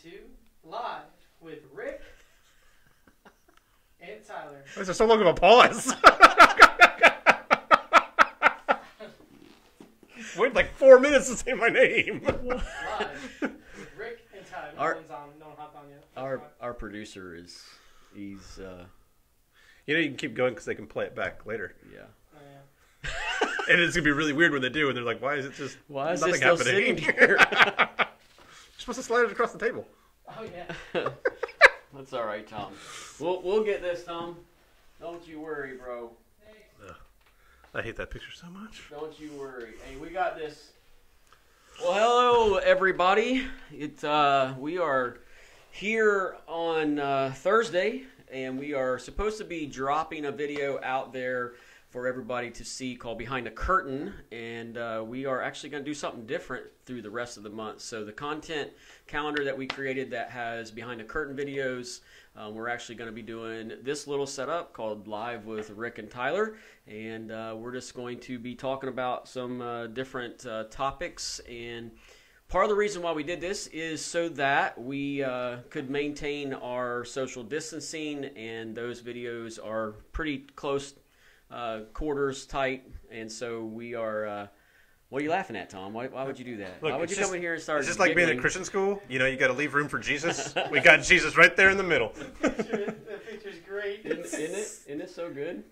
to Live with Rick and Tyler. Why is there so long of a pause? Wait like 4 minutes to say my name. Live with Rick and Tyler. No one's on. No one hopped on yet. Our producer is he's You know you can keep going because they can play it back later. yeah. Oh, yeah. And it's gonna be really weird when they do, and they're like, "Why is it just Why is nothing this still happening?" sitting here? You're supposed to slide it across the table. Oh yeah. That's all right, Tom. We'll get this, Tom. Don't you worry, bro. I hate that picture so much. Don't you worry. Hey, we got this. Well, hello everybody. We are here on Thursday, and we are supposed to be dropping a video out there for everybody to see called Behind the Curtain, and we are actually going to do something different through the rest of the month. So the content calendar that we created that has Behind the Curtain videos, we're actually going to be doing this little setup called Live with Rick and Tyler, and we're just going to be talking about some different topics. And part of the reason why we did this is so that we could maintain our social distancing, and those videos are pretty close quarters tight, and so we are what are you laughing at, Tom? Why would you do that? Look, why would you come in here and start It's just like being in giggling? Christian school. You know, you got to leave room for Jesus. We got Jesus right there in the middle. That picture's great. Isn't it so good?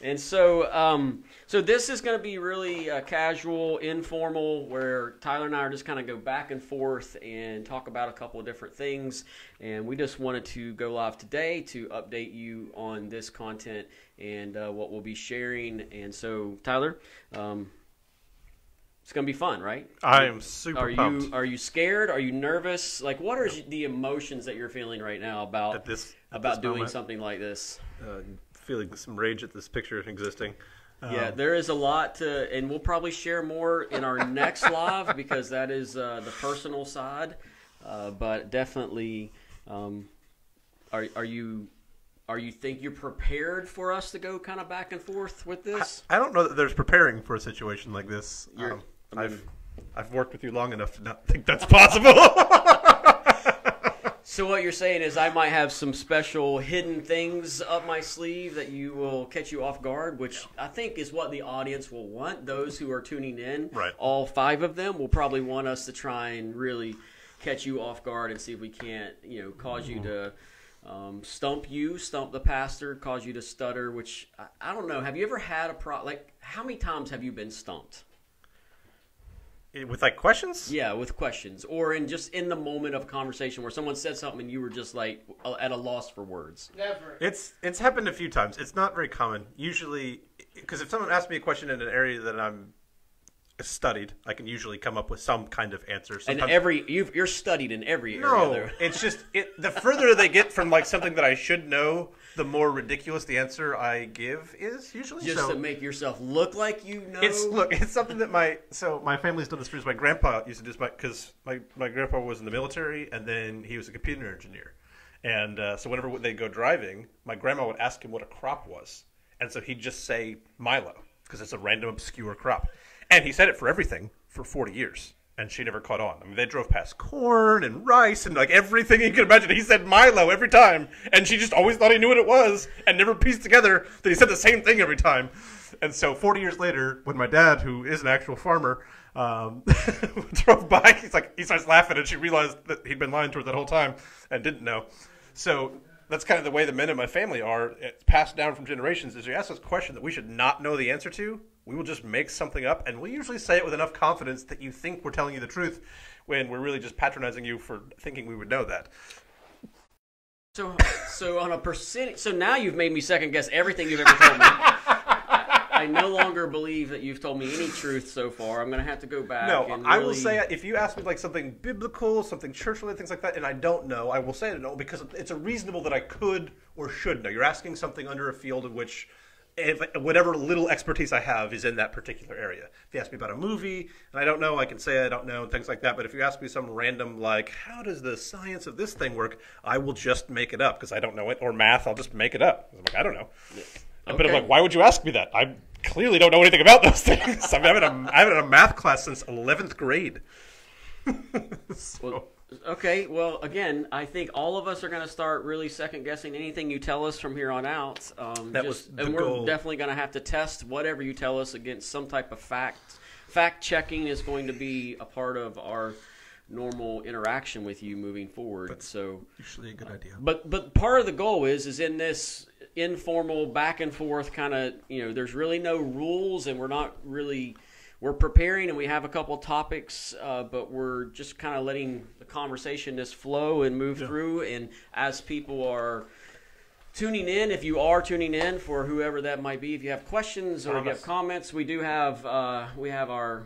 And so, so this is going to be really casual, informal, where Tyler and I are just kind of go back and forth and talk about a couple of different things. And we just wanted to go live today to update you on this content and what we'll be sharing. And so, Tyler, it's going to be fun, right? I am super pumped. Are you scared? Are you nervous? Like, what are the emotions that you're feeling right now about this doing moment. something like this? Feeling some rage at this picture existing. Yeah, there is a lot to, and we'll probably share more in our next live because that is the personal side. But definitely, are you think you're prepared for us to go kind of back and forth with this? I don't know that there's preparing for a situation like this. I mean- I've worked with you long enough to not think that's possible. So what you're saying is I might have some special hidden things up my sleeve that you will catch you off guard, which I think is what the audience will want. Those who are tuning in, Right. All 5 of them will probably want us to try and really catch you off guard and see if we can't, cause you to stump the pastor, cause you to stutter. Which I don't know. Have you ever had how many times have you been stumped? With like questions? Yeah, with questions, or in the moment of a conversation where someone said something and you were just like at a loss for words. Never. It's happened a few times. It's not very common. Usually, because if someone asks me a question in an area that I'm studied, I can usually come up with some kind of answer. And you're studied in every area. No, it's just the further they get from like something that I should know, the more ridiculous the answer I give is usually. Just to make yourself look like you know. It's something that my family's done this for years. My grandpa used to do this because my grandpa was in the military and then he was a computer engineer, and so whenever they'd go driving, my grandma would ask him what a crop was, and so he'd just say Milo because it's a random obscure crop, and he said it for everything for 40 years. And she never caught on. I mean, they drove past corn and rice and like everything you could imagine. He said Milo every time, and she just always thought he knew what it was and never pieced together that he said the same thing every time. And so 40 years later, when my dad, who is an actual farmer, drove by, he starts laughing, and she realized that he'd been lying to her that whole time and didn't know. So that's kind of the way the men in my family are. It's passed down from generations. Is you ask us a question that we should not know the answer to, we will just make something up, and we usually say it with enough confidence that you think we're telling you the truth when we're really just patronizing you for thinking we would know that. So on a percentage, so now you've made me second guess everything you've ever told me. I no longer believe that you've told me any truth so far. I'm going to have to go back. No, and I will say if you ask me like something biblical, something church-related, things like that, and I don't know, I will say I don't know because it's reasonable that I could or should know. You're asking something under a field in which whatever little expertise I have is in that particular area. If you ask me about a movie and I don't know, I can say I don't know and things like that. But if you ask me some random like, how does the science of this thing work? I will just make it up because I don't know it. Or math, I'll just make it up. I'm like, I don't know. Yeah. Okay. But I'm like, why would you ask me that? I clearly don't know anything about those things. I've been in a math class since 11th grade. So, Well, okay, well, again, I think all of us are going to start really second-guessing anything you tell us from here on out. That was the and we're goal. definitely going to have to test whatever you tell us against some type of fact. Fact-checking is going to be a part of our normal interaction with you moving forward. That's so, usually a good idea. but part of the goal is in this informal back and forth kind of, there's really no rules, and we're preparing and we have a couple topics, but we're just kind of letting the conversation just flow and move through. And as people are tuning in, if you are tuning in, for whoever that might be, if you have questions or if you have comments, we do have our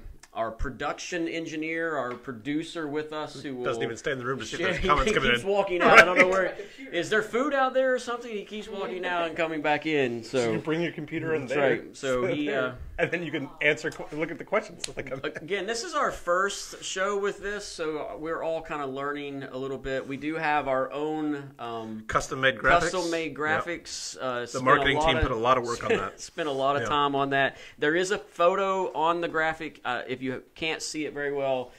production engineer, our producer with us, who will, doesn't even stay in the room to see if there's he comments coming in. keeps walking out. I don't know where. Is there food out there or something? He keeps walking out and coming back in. So So you bring your computer in that's there. right. So he. and then you can look at the questions as they come in. Again, this is our first show with this, so we're all kind of learning a little bit. We do have our own Custom-made graphics. custom-made graphics. The marketing team put a lot of work on that. Spent a lot of time on that. There is a photo on the graphic. If you can't see it very well,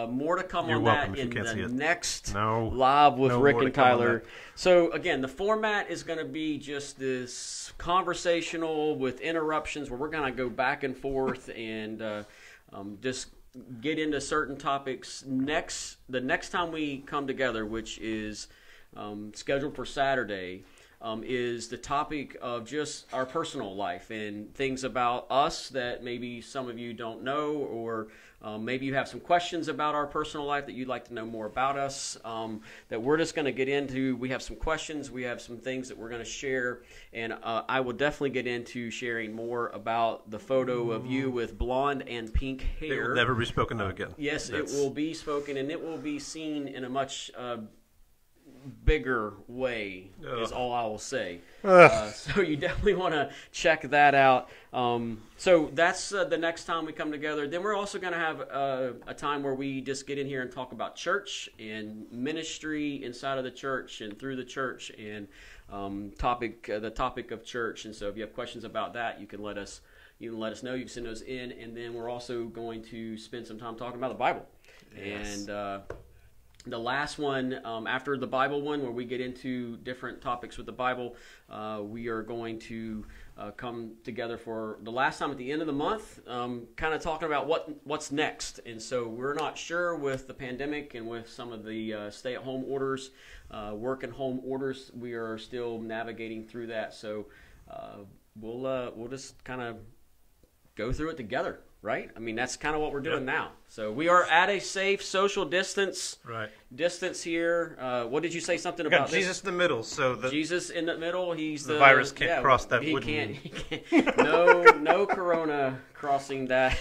more to come You're on welcome that if in you can't see the it. next No. live with No Rick more to and come on Tyler. that. So again, the format is going to be just this conversational with interruptions where we're going to go back and forth and just get into certain topics. The next time we come together, which is scheduled for Saturday, is the topic of just our personal life and things about us that maybe some of you don't know, or maybe you have some questions about our personal life that you'd like to know more about us, that we're just going to get into. We have some questions. We have some things that we're going to share, and I will definitely get into sharing more about the photo of you with blonde and pink It hair. will never be spoken of again. Yes, That's- it will be spoken, and it will be seen in a much bigger way, is all I will say. So you definitely want to check that out. So that's the next time we come together. Then we're also going to have a time where we just get in here and talk about church and ministry inside of the church and through the church, and the topic of church. And so if you have questions about that, you can let us know. You can send those in, and then we're also going to spend some time talking about the Bible. Yes. And the last one, after the Bible one, where we get into different topics with the Bible, we are going to come together for the last time at the end of the month, kind of talking about what's next. And so we're not sure with the pandemic and with some of the stay-at-home orders, work and home orders. We are still navigating through that. So we'll just kind of go through it together. Right? I mean, that's kind of what we're doing now. So we are at a safe social distance here. What did you say something We got about Jesus in the middle, so Jesus in the middle. He's the virus can't cross that he wooden. can't. No corona crossing that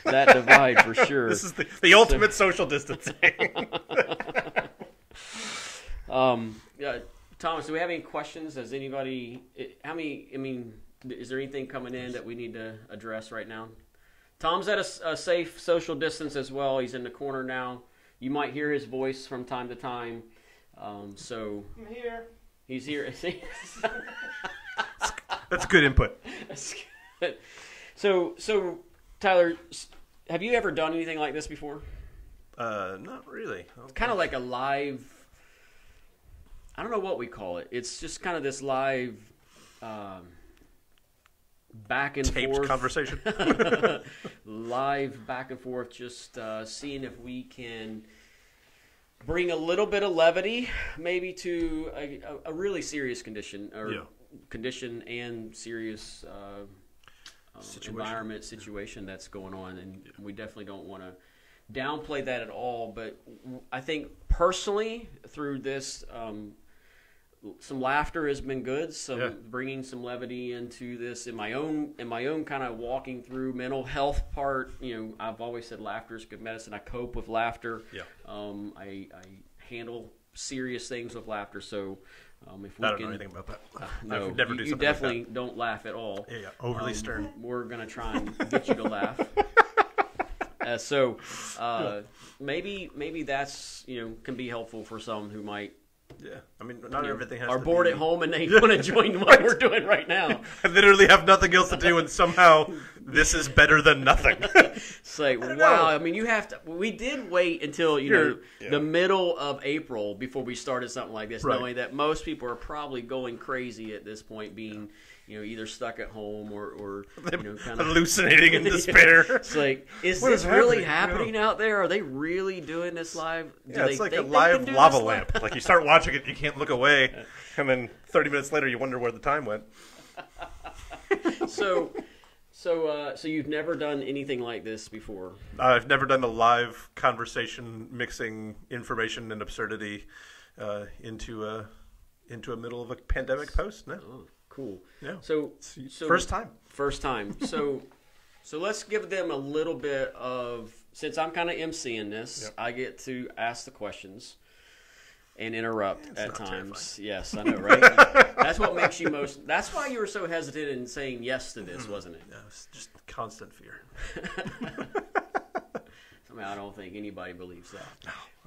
divide for sure. This is the ultimate social distancing. Thomas, do we have any questions? Has anybody? Is there anything coming in that we need to address right now? Tom's at a safe social distance as well. He's in the corner now. You might hear his voice from time to time. So I'm here. he's here. That's good input. So Tyler, have you ever done anything like this before? Not really. It's kind of like a live. I don't know what we call it. It's just kind of this live. Back and Taped forth conversation. Live back and forth, just seeing if we can bring a little bit of levity maybe to a really serious condition, or condition and serious environment situation that's going on, and we definitely don't want to downplay that at all. But I think personally through this, some laughter has been good. Bringing some levity into this in my own kind of walking through mental health part. I've always said laughter is good medicine. I cope with laughter. I handle serious things with laughter. So if we I don't know anything about that. No, I've never do you something definitely like that. don't laugh at all. Yeah, overly stern. We're gonna try and get you to laugh. Maybe that's can be helpful for some who might Yeah, I mean, not everything has are to bored be... at home and they want to join what we're doing right now. I literally have nothing else to do, and somehow this is better than nothing. It's like, wow. I mean, you have to. We did wait until the middle of April before we started something like this, knowing that most people are probably going crazy at this point, being either stuck at home or kind of hallucinating in despair. It's like, is this really happening out there? Are they really doing this live? It's like a live lava lamp. Like you start watching it, you can't look away, and then 30 minutes later, you wonder where the time went. So you've never done anything like this before? I've never done a live conversation mixing information and absurdity into a middle of a pandemic post. No. Oh, cool. Yeah. So first time. First time. So let's give them a little bit of, since I'm kind of emceeing this, I get to ask the questions and interrupt at times. Terrifying. Yes, I know, right? That's what makes you most. That's why you were so hesitant in saying yes to this, wasn't it? No, it's just constant fear. I don't think anybody believes that.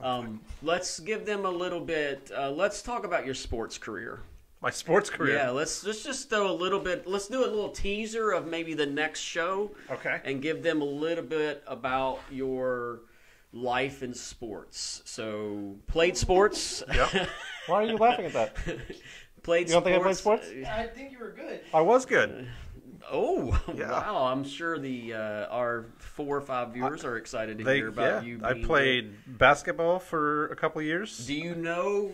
No, let's give them a little bit. Let's talk about your sports career. My sports career. Yeah, let's just throw a little bit. Let's do a little teaser of maybe the next show. Okay. And give them a little bit about your life in sports. So, played sports. Yeah. Why are you laughing at that? Played. You don't sports. think I played sports? I think you were good. I was good. Oh, yeah. Wow! I'm sure our 4 or 5 viewers are excited to hear about you. I played basketball for a couple of years. Do you know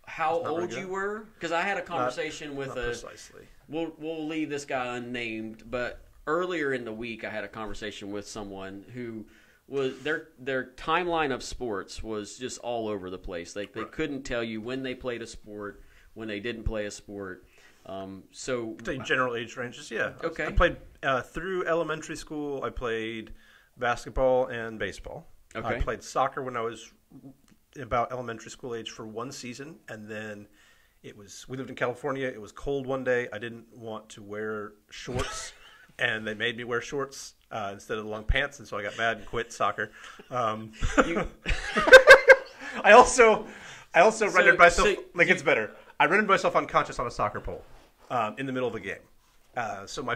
how old you were? Because I had a conversation with precisely. We'll leave this guy unnamed, but earlier in the week I had a conversation with someone who was their timeline of sports was just all over the place. They couldn't tell you when they played a sport, when they didn't play a sport. So general age ranges, yeah. Okay. I played through elementary school. I played basketball and baseball. Okay. I played soccer when I was about elementary school age for 1 season, and then we lived in California. It was cold one day. I didn't want to wear shorts, and they made me wear shorts instead of the long pants, and so I got mad and quit soccer. I also rendered myself it gets better. I rendered myself unconscious on a soccer pole in the middle of a game. So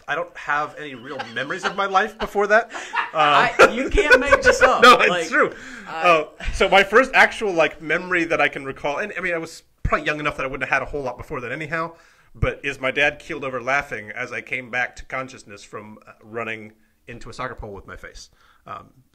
I don't have any real memories of my life before that. You can't make this up. No, it's true. So my first actual memory that I can recall, and I mean I was probably young enough that I wouldn't have had a whole lot before that anyhow, but is my dad keeled over laughing as I came back to consciousness from running into a soccer pole with my face.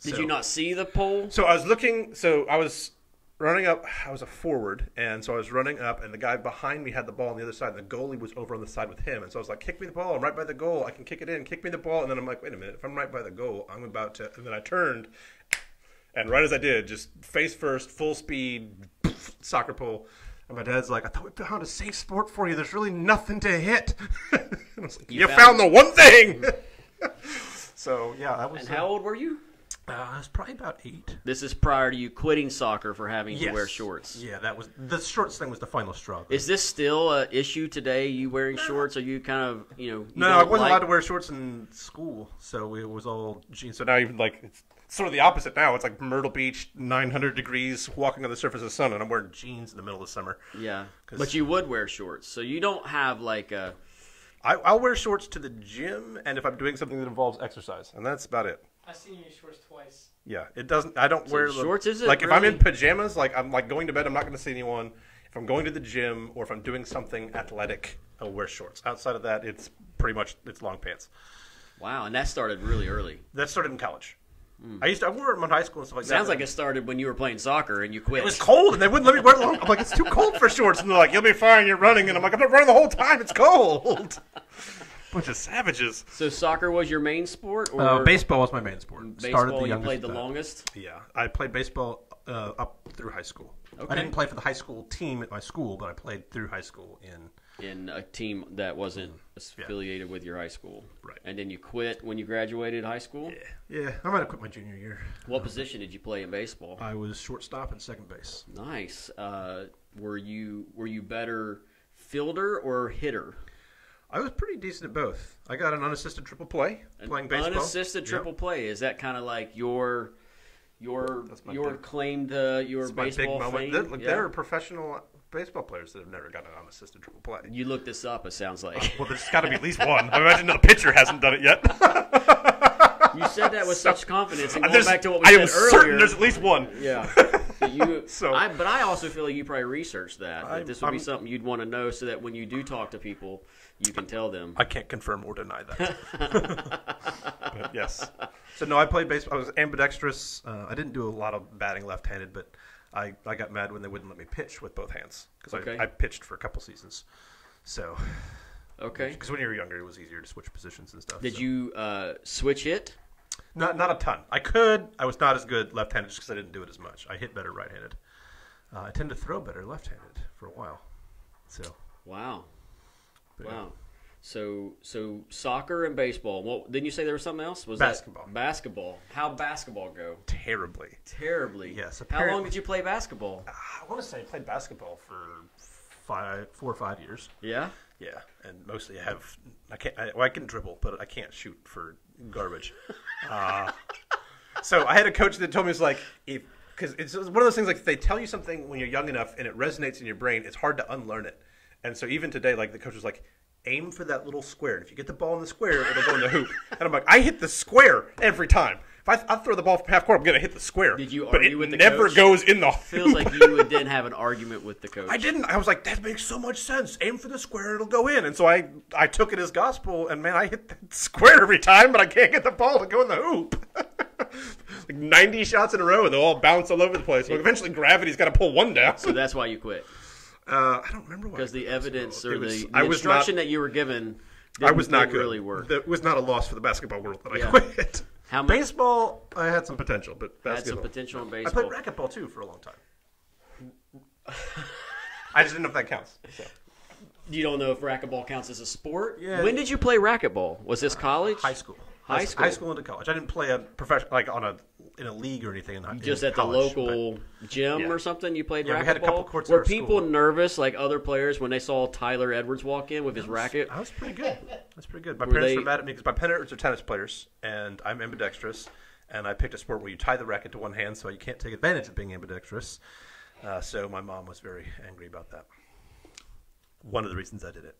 Did you not see the pole? So I was looking. So I was running up. I was a forward, and so I was running up, and the guy behind me had the ball on the other side, and the goalie was over on the side with him. And so I was like, kick me the ball. I'm right by the goal. I can kick it in. Kick me the ball. And then I'm like, wait a minute. If I'm right by the goal, I'm about to. And then I turned, and right as I did, just face first, full speed, soccer pole. And my dad's like, I thought we found a safe sport for you. There's really nothing to hit. And I was like, you found the one thing. So, yeah, that was. And how old were you? I was probably about 8. This is prior to you quitting soccer for having to wear shorts. Yeah, that was the shorts thing was the final straw. Is this still an issue today? You wearing shorts? Are you kind of No, I wasn't allowed to wear shorts in school, so it was all jeans. So now even it's sort of the opposite now. It's like Myrtle Beach, 900 degrees, walking on the surface of the sun, and I'm wearing jeans in the middle of the summer. Yeah, but you would wear shorts, so you don't have I'll wear shorts to the gym, and if I'm doing something that involves exercise, and that's about it. I've seen you in shorts twice. Yeah, it doesn't. I don't wear shorts. Is it if I'm in pajamas, I'm going to bed, I'm not going to see anyone. If I'm going to the gym or if I'm doing something athletic, I'll wear shorts. Outside of that, it's pretty much long pants. Wow, and that started really early. That started in college. I wore them in high school and stuff like that. Sounds like it started when you were playing soccer and you quit. It was cold and they wouldn't let me wear it long. I'm like, it's too cold for shorts, and they're like, you'll be fine. You're running, and I'm like, I'm not running the whole time. It's cold. Bunch of savages. So soccer was your main sport? Or baseball was my main sport. Baseball, you played the longest? Yeah, I played baseball up through high school. Okay. I didn't play for the high school team at my school, but I played through high school in a team that wasn't affiliated with your high school. Right. And then you quit when you graduated high school? Yeah. I might have quit my junior year. What position did you play in baseball? I was shortstop and second base. Nice. Were you better fielder or hitter? I was pretty decent at both. I got an unassisted triple play playing baseball. Unassisted triple play, is that kind of like your your big- claimed your It's my big baseball moment. fame. Look, there are professional baseball players that have never gotten an unassisted triple play. You looked this up. It sounds like Well, there's got to be at least one. I imagine the pitcher hasn't done it yet. you said that with such confidence. And going There's- back to what we I said am earlier, certain there's at least one. yeah. So but I also feel like you probably researched that this would be something you'd want to know, so that when you do talk to people, you can tell them. I can't confirm or deny that. But yes. So no, I played baseball. I was ambidextrous. I didn't do a lot of batting left-handed, but I got mad when they wouldn't let me pitch with both hands because Okay. I pitched for a couple seasons. So Okay. because when you were younger, it was easier to switch positions and stuff. Did you switch it? Not a ton. I could. I was not as good left-handed just because I didn't do it as much. I hit better right-handed. I tend to throw better left-handed for a while. So Wow. but, Wow. So soccer and baseball. Well, didn't you say there was something else? Was Basketball. That basketball? How'd basketball go? terribly. Terribly. Yes, How long apparently- did you play basketball? I want to say I played basketball for 4 or 5 years. Yeah. Yeah, and mostly I can dribble, but I can't shoot for garbage. So I had a coach that told me, it's like, because it's one of those things, like, if they tell you something when you're young enough and it resonates in your brain, it's hard to unlearn it. And so even today, like, the coach was like, aim for that little square. And if you get the ball in the square, it'll go in the hoop. And I'm like, I hit the square every time. If I throw the ball from half court, I'm going to hit the square. Did you but argue it with the never coach? goes in the hoop. Feels like you would then have an argument with the coach. I didn't. I was like, that makes so much sense. Aim for the square, it'll go in. And so I took it as gospel, and man, I hit the square every time, but I can't get the ball to go in the hoop. Like 90 shots in a row, and they'll all bounce all over the place. Well, eventually, gravity's got to pull one down. So that's why you quit. I don't remember why. Because the evidence or the I was instruction not, that you were given I was not good. really work. It was not a loss for the basketball world that I Yeah. quit. How many- Baseball, I had some potential, but Had basketball. some potential in I baseball. played racquetball too for a long time. I just didn't know if that counts. So. You don't know if racquetball counts as a sport? Yeah. When did you play racquetball? Was this college? High school. High school. High school into college. I didn't play a professional, like in a league or anything. Just in at college, the local gym Yeah. or something, you played Yeah, racquetball? we had a couple courts at Were our people school. nervous, like other players, when they saw Tyler Edwards walk in with his racket? I was pretty good. My Were parents they- were mad at me because my parents are tennis players, and I'm ambidextrous. And I picked a sport where you tie the racket to one hand, so you can't take advantage of being ambidextrous. So my mom was very angry about that. One of the reasons I did it.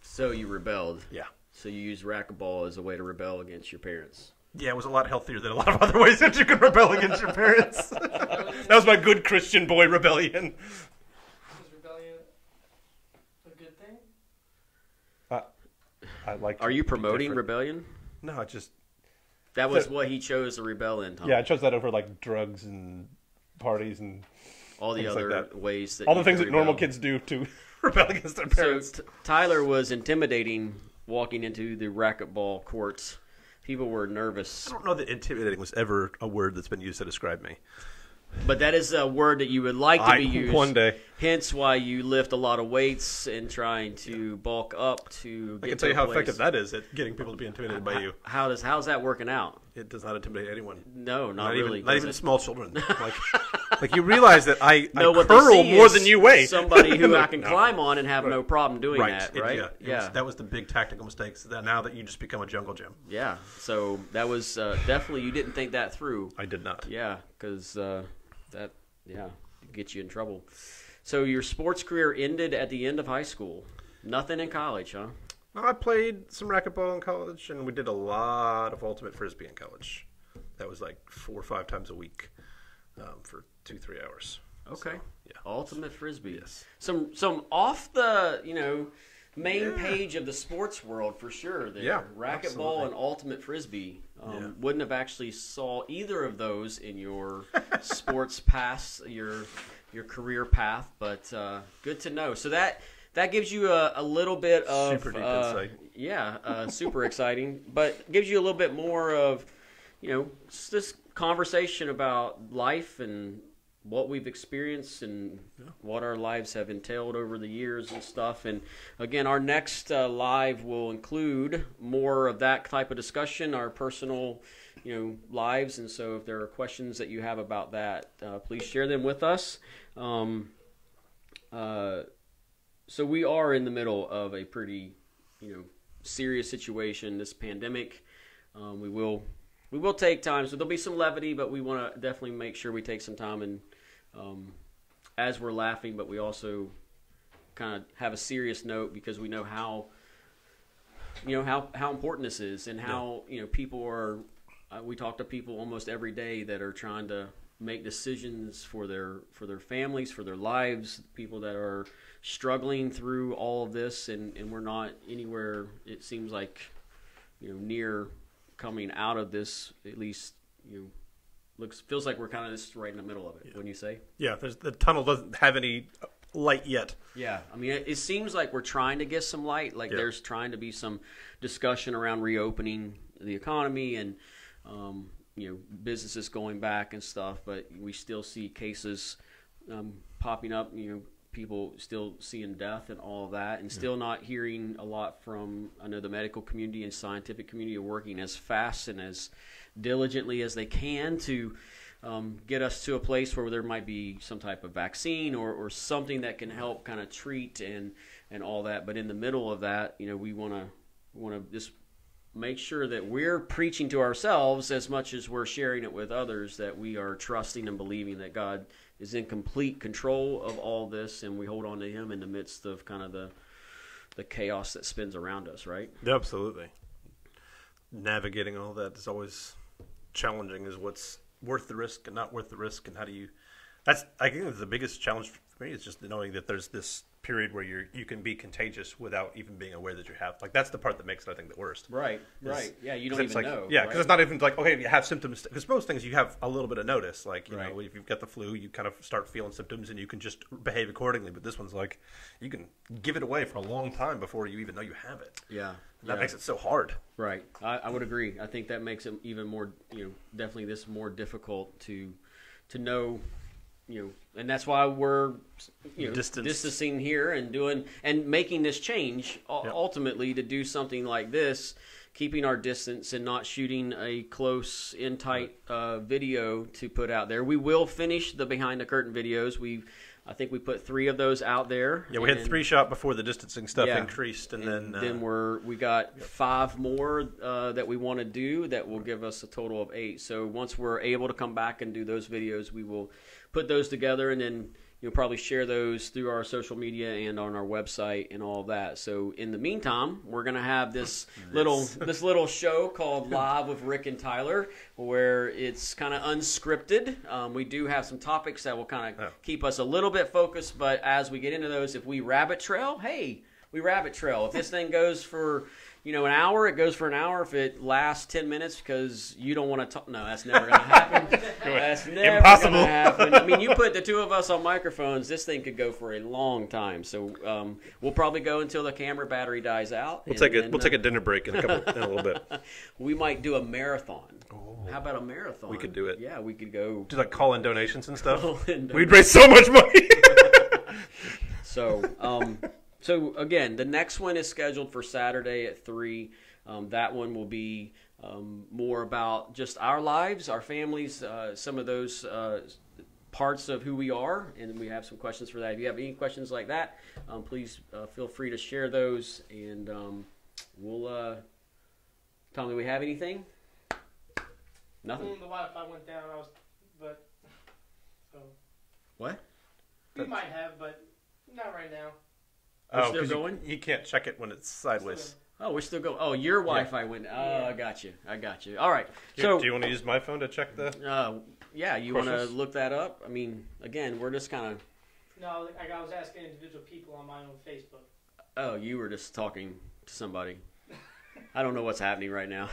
So you rebelled. Yeah. So you used racquetball as a way to rebel against your parents. Yeah, it was a lot healthier than a lot of other ways that you could rebel against your parents. That was my good Christian boy rebellion. Was rebellion a good thing? I like. Are you promoting rebellion? No, I just. That was what he chose to rebel in, Tom. Yeah, I chose that over like drugs and parties and All the things like other that. ways that all you the things could that normal rebel. kids do to rebel against their So parents. Tyler was intimidating walking into the racquetball courts. People were nervous. I don't know that intimidating was ever a word that's been used to describe me. But that is a word that you would like to be used. One day. Hence why you lift a lot of weights and trying to bulk up to get I can to tell you a how place. effective that is at getting people to be intimidated by you. How's that working out? It does not intimidate anyone. No, not really. Not does even it? small children. Like you realize that I What they curl see more is than you weigh. Somebody who I Like, can no. climb on and have no problem doing Right. that, right? That was the big tactical mistakes. That now that you just become a jungle gym. Yeah. So that was definitely, you didn't think that through. I did not. Yeah, because that gets you in trouble. So your sports career ended at the end of high school. Nothing in college, huh? I played some racquetball in college, and we did a lot of ultimate frisbee in college. That was like 4 or 5 times a week for 2-3 hours. Okay. So, yeah. Ultimate frisbee. Yes. Some off the main page of the sports world for sure. There. Yeah, Racquetball absolutely. and ultimate frisbee. Wouldn't have actually saw either of those in your sports path, your career path, but good to know. So that gives you a little bit of Super deep insight. Yeah, super exciting, but gives you a little bit more of this conversation about life and what we've experienced and what our lives have entailed over the years and stuff. And again, our next live will include more of that type of discussion, our personal, lives. And so if there are questions that you have about that, please share them with us. So we are in the middle of a pretty, serious situation, this pandemic. We'll we will take time. So there'll be some levity, but we want to definitely make sure we take some time and as we're laughing, but we also kind of have a serious note because we know how important this is and how people are. We talk to people almost every day that are trying to make decisions for their families, for their lives. People that are struggling through all of this, and we're not anywhere. It seems like near coming out of this. At least feels like we're kind of just right in the middle of it. Wouldn't you say? Yeah, the tunnel doesn't have any light yet. Yeah, I mean, it seems like we're trying to get some light. Like there's trying to be some discussion around reopening the economy and businesses going back and stuff. But we still see cases popping up. People still seeing death and all of that, and still not hearing a lot from. I know the medical community and scientific community are working as fast and as diligently as they can to get us to a place where there might be some type of vaccine or something that can help kind of treat and all that. But in the middle of that, we want to just make sure that we're preaching to ourselves as much as we're sharing it with others, that we are trusting and believing that God is in complete control of all this, and we hold on to Him in the midst of kind of the chaos that spins around us, right? Absolutely. Navigating all that is always challenging, is what's worth the risk and not worth the risk, and how do you I think the biggest challenge for me is just knowing that there's this period where you can be contagious without even being aware that you have. Like, that's the part that makes it, I think, the worst. Right. Yeah, you don't even know. Yeah, because it's not even like, okay, if you have symptoms, because most things you have a little bit of notice. Like, you know, if you've got the flu, you kind of start feeling symptoms and you can just behave accordingly. But this one's like, you can give it away for a long time before you even know you have it. Yeah. And that makes it so hard. Right. I would agree. I think that makes it even more, definitely this more difficult to know, and that's why we're distancing here and making this change ultimately to do something like this, keeping our distance and not shooting a close, in tight video to put out there. We will finish the behind the curtain videos. I think we put 3 of those out there. Yeah, we had 3 shot before the distancing stuff increased, and then we got 5 more that we want to do that will give us a total of 8. So once we're able to come back and do those videos, we will put those together, and then you'll probably share those through our social media and on our website and all of that. So in the meantime, we're going to have this little show called Live with Rick and Tyler, where it's kind of unscripted. We do have some topics that will kind of keep us a little bit focused, but as we get into those, if we rabbit trail, we rabbit trail. If this thing goes for an hour, it goes for an hour. If it lasts 10 minutes because you don't want to talk, no, that's never going to happen. That's never impossible. Going to happen. I mean, you put the 2 of us on microphones, this thing could go for a long time. So we'll probably go until the camera battery dies out. We'll take a dinner break in a little bit. We might do a marathon. Oh. How about a marathon? We could do it. Yeah, we could go. Do call in donations and stuff. We'd raise so much money. So again, the next one is scheduled for Saturday at 3. That one will be more about just our lives, our families, some of those parts of who we are, and we have some questions for that. If you have any questions like that, please feel free to share those, and we'll Tommy, do we have anything? Nothing. The Wi-Fi went down. What? We might have, but not right now. We're still going? You can't check it when it's sideways. Oh, we're still going. Oh, your Wi-Fi went. Oh, I got you. All right. So, do you want to use my phone to check the? Yeah. You want to look that up? I mean, again, we're just kind of. No, I was asking individual people on my own Facebook. Oh, you were just talking to somebody. I don't know what's happening right now.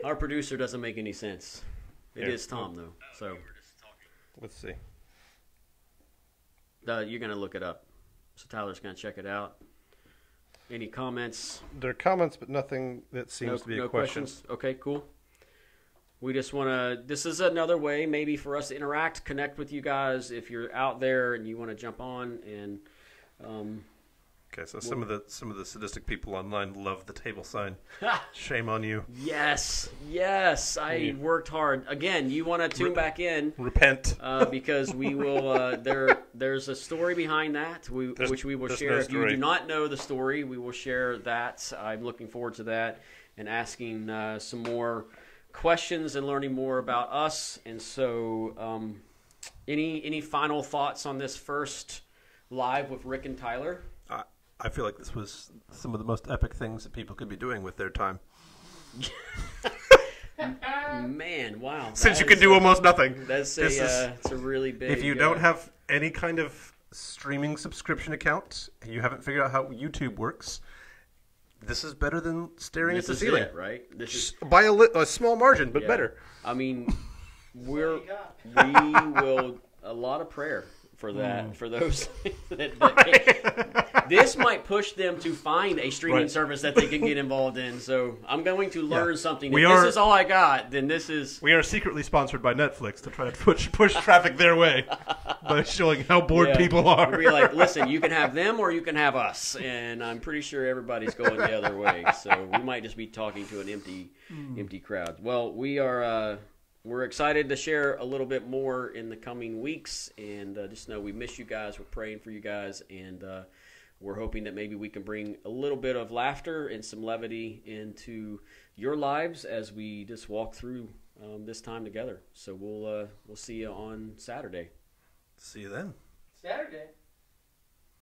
Our producer doesn't make any sense. It is Tom though. So. Let's see. You're gonna look it up. So Tyler's going to check it out. Any comments? There are comments, but nothing that seems to be a question. Questions? Okay, cool. We just want to, this is another way maybe for us to interact, connect with you guys if you're out there and you want to jump on. And okay, so some of the sadistic people online love the table sign. Shame on you. Yes, I worked hard. Again, you want to tune back in. Repent. Because we will, there's a story behind that, which we will share. If you do not know the story, we will share that. I'm looking forward to that and asking some more questions and learning more about us. And so, any final thoughts on this first live with Rick and Tyler? I feel like this was some of the most epic things that people could be doing with their time. Man, wow! Since you can do almost nothing. That's it's a really big. If you don't have any kind of streaming subscription account, and you haven't figured out how YouTube works, this is better than staring at the ceiling. It, right? This is by a small margin, but better. I mean, we will a lot of prayer for that for those that this might push them to find a streaming service that they can get involved in. So I'm going to learn something. If this is all I got, then this is. We are secretly sponsored by Netflix to try to push traffic their way by showing how bored people are. We're like, listen, you can have them or you can have us, and I'm pretty sure everybody's going the other way. So we might just be talking to an empty crowd. Well, we are. We're excited to share a little bit more in the coming weeks, and just know we miss you guys. We're praying for you guys, and we're hoping that maybe we can bring a little bit of laughter and some levity into your lives as we just walk through this time together. So we'll see you on Saturday. See you then. Saturday.